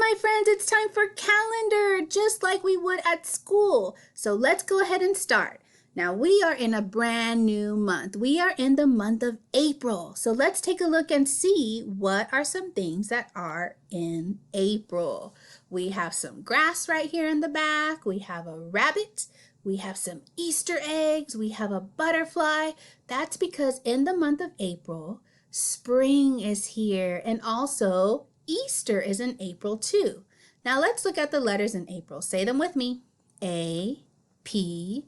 my friends, it's time for calendar, just like we would at school. So let's go ahead and start. Now we are in a brand new month. We are in the month of April. So let's take a look and see what are some things that are in April. We have some grass right here in the back. We have a rabbit. We have some Easter eggs. We have a butterfly. That's because in the month of April, spring is here, and also Easter is in April too. Now let's look at the letters in April. Say them with me. A, P,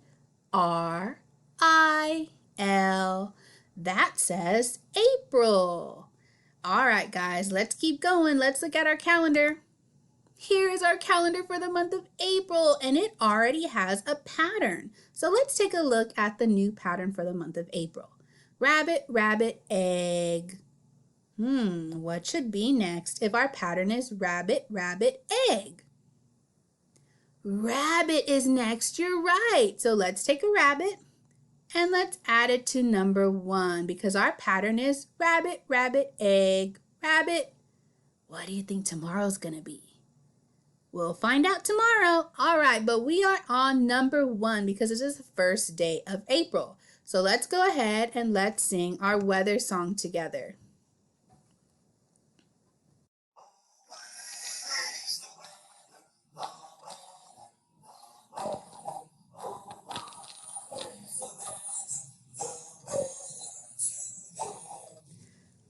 R, I, L. That says April. All right, guys, let's keep going. Let's look at our calendar. Here is our calendar for the month of April, and it already has a pattern. So let's take a look at the new pattern for the month of April. Rabbit, rabbit, egg. What should be next if our pattern is rabbit, rabbit, egg? Rabbit is next, you're right. So let's take a rabbit and let's add it to number 1 because our pattern is rabbit, rabbit, egg, rabbit. What do you think tomorrow's gonna be? We'll find out tomorrow. All right, but we are on number 1 because this is the first day of April. So let's go ahead and let's sing our weather song together.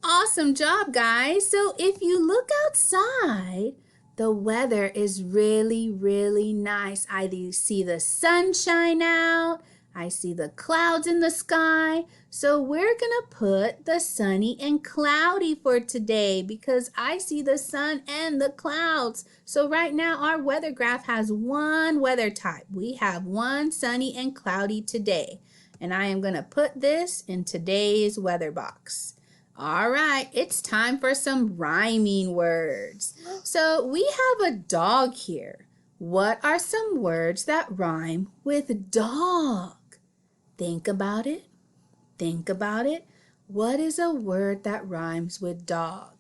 Awesome job, guys. So if you look outside, the weather is really, really nice. I see the sunshine out. I see the clouds in the sky. So we're gonna put the sunny and cloudy for today because I see the sun and the clouds. So right now our weather graph has one weather type. We have one sunny and cloudy today. And I am gonna put this in today's weather box. All right, it's time for some rhyming words. So we have a dog here. What are some words that rhyme with dog? Think about it. Think about it. What is a word that rhymes with dog?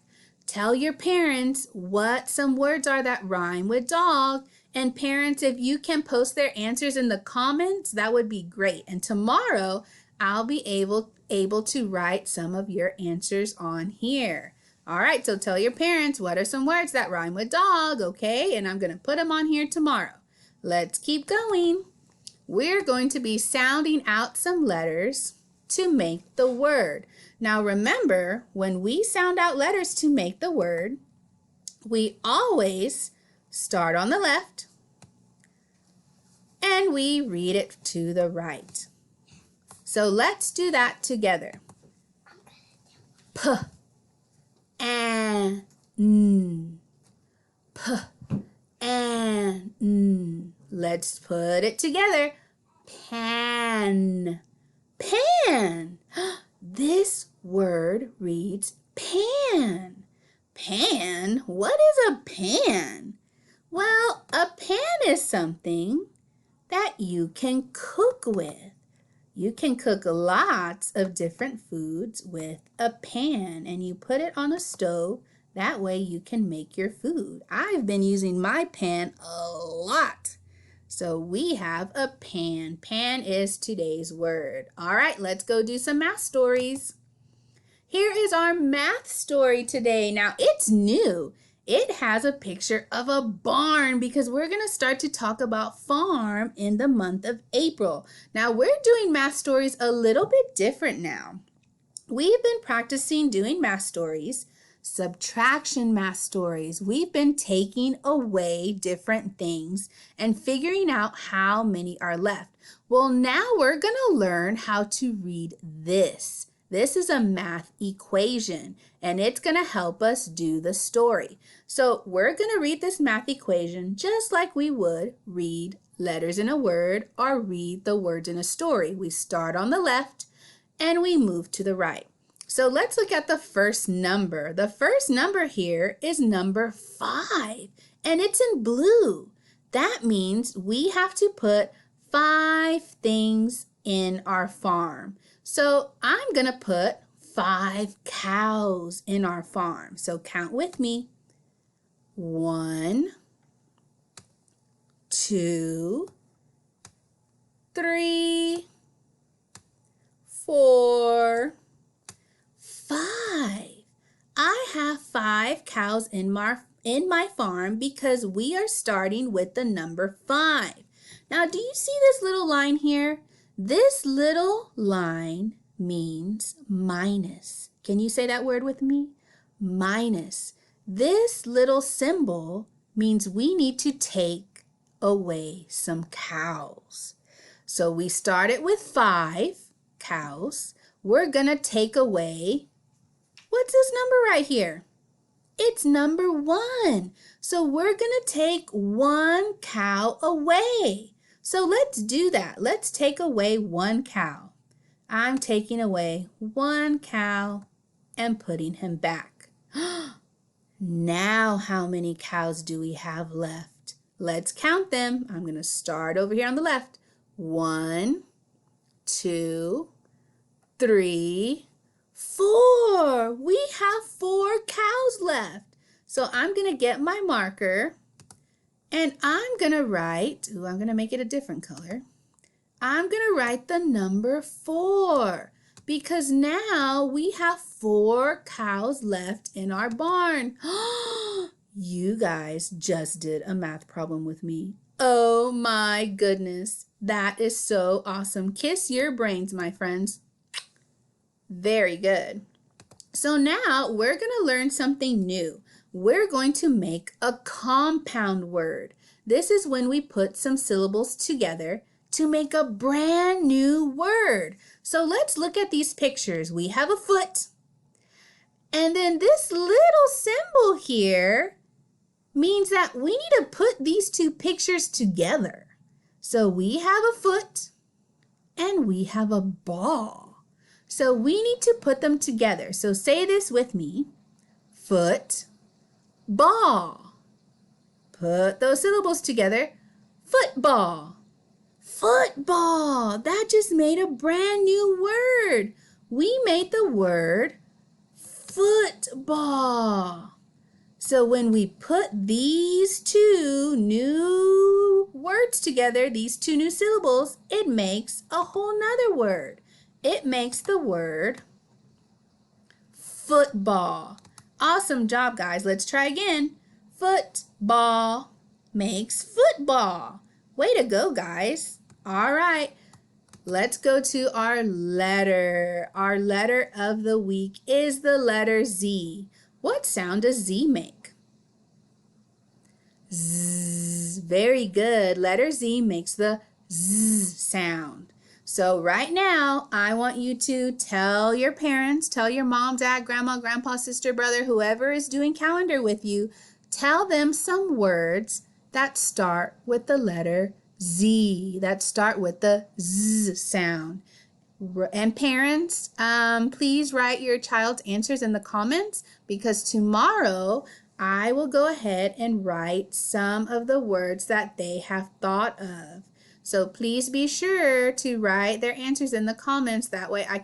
Tell your parents what some words are that rhyme with dog. And parents, if you can post their answers in the comments, that would be great. And tomorrow, I'll be able to write some of your answers on here. All right, so tell your parents what are some words that rhyme with dog, okay? And I'm going to put them on here tomorrow. Let's keep going. We're going to be sounding out some letters to make the word. Now remember, when we sound out letters to make the word, we always start on the left and we read it to the right. So let's do that together. P, an, n. P, an, n. Let's put it together. Pan, pan. This word reads pan. Pan? What is a pan? Well, a pan is something that you can cook with. You can cook lots of different foods with a pan and you put it on a stove. That way you can make your food. I've been using my pan a lot. So we have a pan. Pan is today's word. All right, let's go do some math stories. Here is our math story today. Now it's new. It has a picture of a barn because we're going to start to talk about farm in the month of April. Now we're doing math stories a little bit different now. We've been practicing doing math stories, subtraction math stories. We've been taking away different things and figuring out how many are left. Well, now we're going to learn how to read this. This is a math equation, and it's going to help us do the story. So we're going to read this math equation just like we would read letters in a word or read the words in a story. We start on the left and we move to the right. So let's look at the first number. The first number here is number 5, and it's in blue. That means we have to put 5 things in our farm. So I'm going to put 5 cows in our farm. So count with me. 1, 2, 3, 4, 5. I have 5 cows in my farm because we are starting with the number 5. Now, do you see this little line here? This little line means minus. Can you say that word with me? Minus. This little symbol means we need to take away some cows. So we started with 5 cows. We're going to take away, what's this number right here? It's number 1. So we're going to take 1 cow away. So let's do that. Let's take away 1 cow. I'm taking away 1 cow and putting him back. Now how many cows do we have left? Let's count them. I'm going to start over here on the left. 1, 2, 3, 4. We have 4 cows left. So I'm going to get my marker and I'm going to write, I'm going to make it a different color. I'm going to write the number 4 because now we have 4 cows left in our barn. You guys just did a math problem with me. Oh my goodness. That is so awesome. Kiss your brains, my friends. Very good. So now we're going to learn something new. We're going to make a compound word. This is when we put some syllables together to make a brand new word. So let's look at these pictures. We have a foot. And then this little symbol here means that we need to put these 2 pictures together. So we have a foot and we have a ball. So we need to put them together. So say this with me. Foot, ball. Put those syllables together. Football. Football. That just made a brand new word. We made the word football. So when we put these 2 new words together, these 2 new syllables, it makes a whole nother word. It makes the word football. Awesome job, guys. Let's try again. Football makes football. Way to go, guys. All right. Let's go to our letter. Our letter of the week is the letter Z. What sound does Z make? Z. Very good. Letter Z makes the Z sound. So right now, I want you to tell your parents, tell your mom, dad, grandma, grandpa, sister, brother, whoever is doing calendar with you, tell them some words that start with the letter Z, that start with the Z sound. And parents, please write your child's answers in the comments because tomorrow I will go ahead and write some of the words that they have thought of. So please be sure to write their answers in the comments. That way I